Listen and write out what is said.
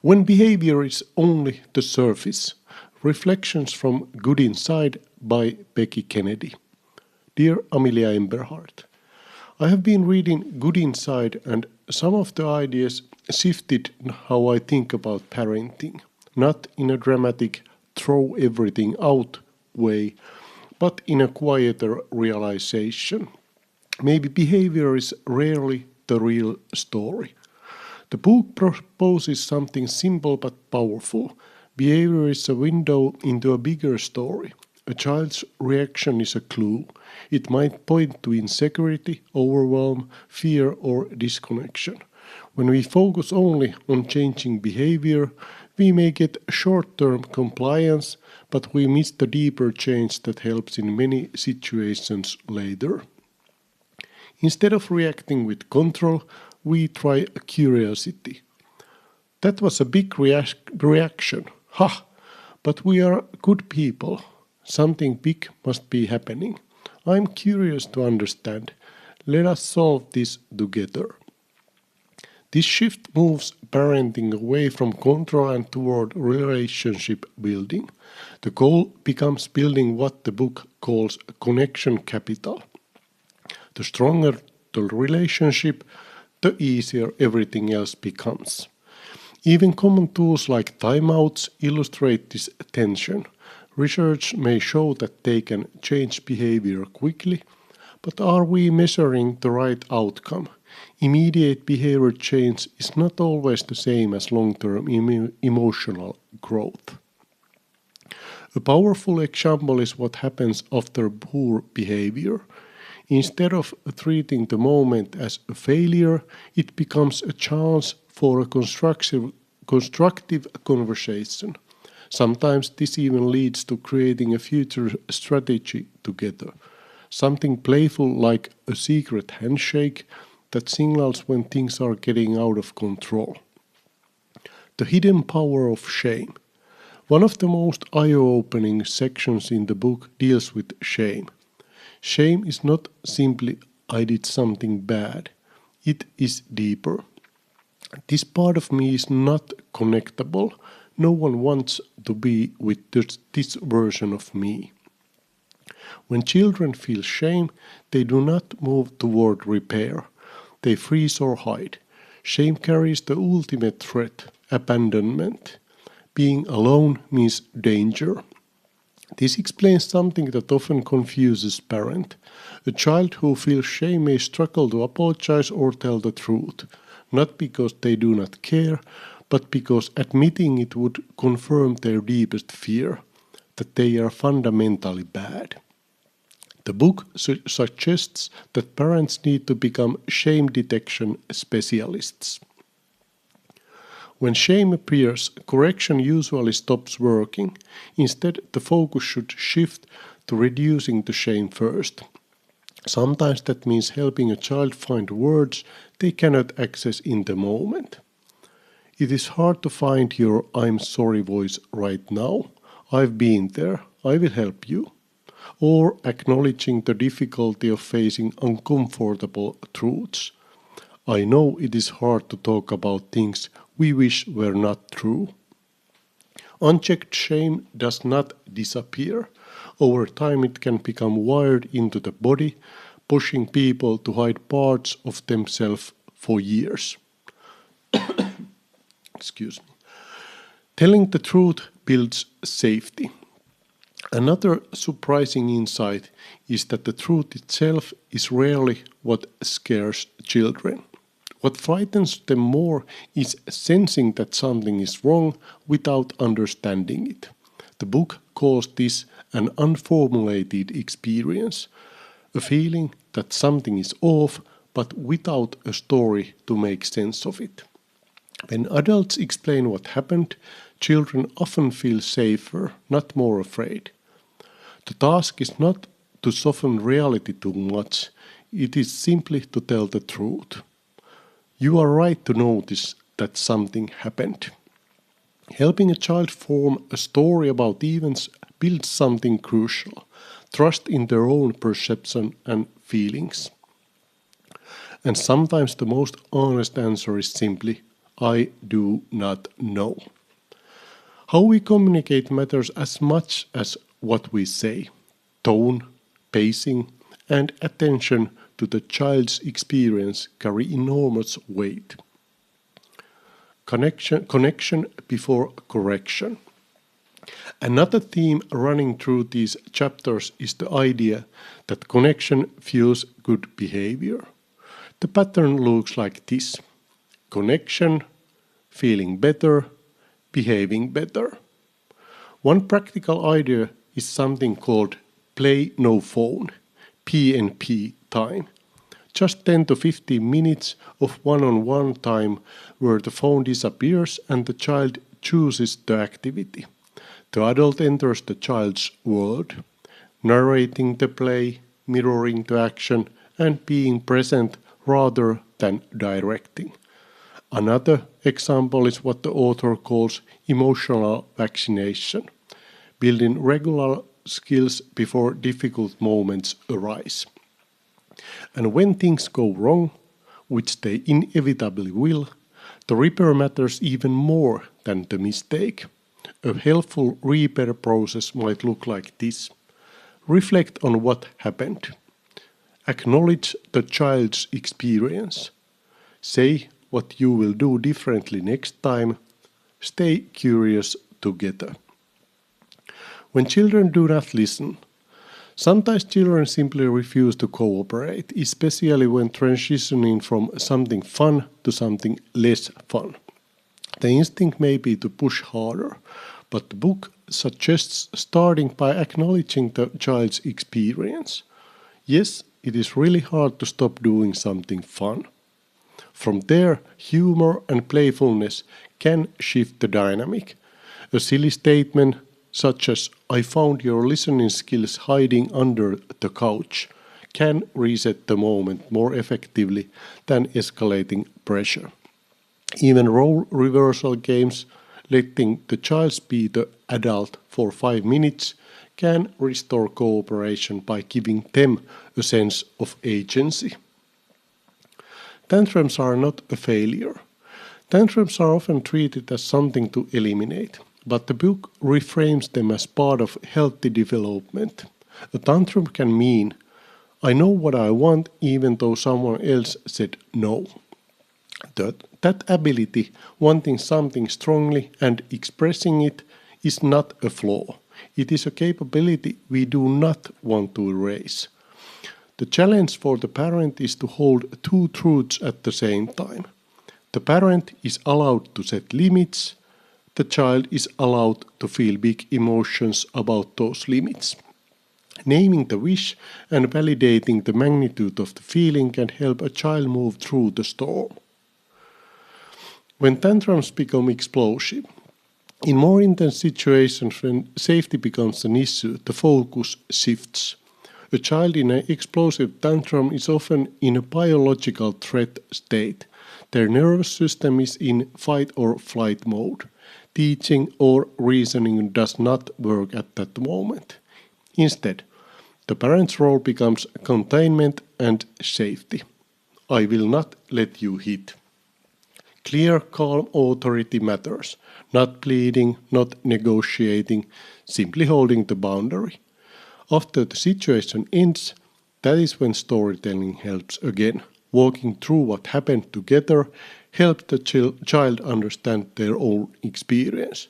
When behavior is only the surface. Reflections from Good Inside by Becky Kennedy. Dear Amelia Emberhart, I have been reading Good Inside and some of the ideas shifted how I think about parenting, not in a dramatic throw everything out way, but in a quieter realization. Maybe behavior is rarely the real story. The book proposes something simple but powerful. Behavior is a window into a bigger story. A child's reaction is a clue. It might point to insecurity, overwhelm, fear, or disconnection. When we focus only on changing behavior, we may get short-term compliance, but we miss the deeper change that helps in many situations later. Instead of reacting with control, we try curiosity. That was a big reaction. Ha! But we are good people. Something big must be happening. I'm curious to understand. Let us solve this together. This shift moves parenting away from control and toward relationship building. The goal becomes building what the book calls connection capital. The stronger the relationship, the easier everything else becomes. Even common tools like timeouts illustrate this tension. Research may show that they can change behavior quickly, but are we measuring the right outcome? Immediate behavior change is not always the same as long-term emotional growth. A powerful example is what happens after poor behavior. Instead of treating the moment as a failure, it becomes a chance for a constructive conversation. Sometimes this even leads to creating a future strategy together. Something playful like a secret handshake that signals when things are getting out of control. The hidden power of shame. One of the most eye-opening sections in the book deals with shame. Shame is not simply I did something bad. It is deeper. This part of me is not connectable. No one wants to be with this version of me. When children feel shame, they do not move toward repair. They freeze or hide. Shame carries the ultimate threat, abandonment. Being alone means danger. This explains something that often confuses parents. A child who feels shame may struggle to apologize or tell the truth, not because they do not care, but because admitting it would confirm their deepest fear, that they are fundamentally bad. The book suggests that parents need to become shame detection specialists. When shame appears, correction usually stops working. Instead, the focus should shift to reducing the shame first. Sometimes that means helping a child find words they cannot access in the moment. It is hard to find your I'm sorry voice right now. I've been there. I will help you. Or acknowledging the difficulty of facing uncomfortable truths. I know it is hard to talk about things we wish were not true. Unchecked shame does not disappear. Over time it can become wired into the body, pushing people to hide parts of themselves for years. Excuse me. Telling the truth builds safety. Another surprising insight is that the truth itself is rarely what scares children. What frightens them more is sensing that something is wrong without understanding it. The book calls this an unformulated experience, a feeling that something is off but without a story to make sense of it. When adults explain what happened, children often feel safer, not more afraid. The task is not to soften reality too much, it is simply to tell the truth. You are right to notice that something happened. Helping a child form a story about events builds something crucial, trust in their own perception and feelings. And sometimes the most honest answer is simply, I do not know. How we communicate matters as much as what we say. Tone, pacing, and attention to the child's experience carry enormous weight. Connection before correction. Another theme running through these chapters is the idea that connection fuels good behavior. The pattern looks like this: connection, feeling better, behaving better. One practical idea is something called play no phone, PNP time. Just 10 to 15 minutes of one-on-one time where the phone disappears and the child chooses the activity. The adult enters the child's world, narrating the play, mirroring the action, and being present rather than directing. Another example is what the author calls emotional vaccination, building regular skills before difficult moments arise. And when things go wrong, which they inevitably will, the repair matters even more than the mistake. A helpful repair process might look like this. Reflect on what happened. Acknowledge the child's experience. Say what you will do differently next time. Stay curious together. When children do not listen, sometimes children simply refuse to cooperate, especially when transitioning from something fun to something less fun. The instinct may be to push harder, but the book suggests starting by acknowledging the child's experience. Yes, it is really hard to stop doing something fun. From there, humor and playfulness can shift the dynamic. A silly statement such as "I found your listening skills hiding under the couch" can reset the moment more effectively than escalating pressure. Even role reversal games, letting the child be the adult for 5 minutes, can restore cooperation by giving them a sense of agency. Tantrums are not a failure. Tantrums are often treated as something to eliminate, but the book reframes them as part of healthy development. A tantrum can mean, I know what I want even though someone else said no. That ability, wanting something strongly and expressing it, is not a flaw. It is a capability we do not want to erase. The challenge for the parent is to hold two truths at the same time. The parent is allowed to set limits. The child is allowed to feel big emotions about those limits. Naming the wish and validating the magnitude of the feeling can help a child move through the storm. When tantrums become explosive, in more intense situations when safety becomes an issue, the focus shifts. A child in an explosive tantrum is often in a biological threat state. Their nervous system is in fight or flight mode. Teaching or reasoning does not work at that moment. Instead, the parent's role becomes containment and safety. I will not let you hit. Clear, calm authority matters. Not pleading, not negotiating, simply holding the boundary. After the situation ends, that is when storytelling helps again. Walking through what happened together helps the child understand their own experience.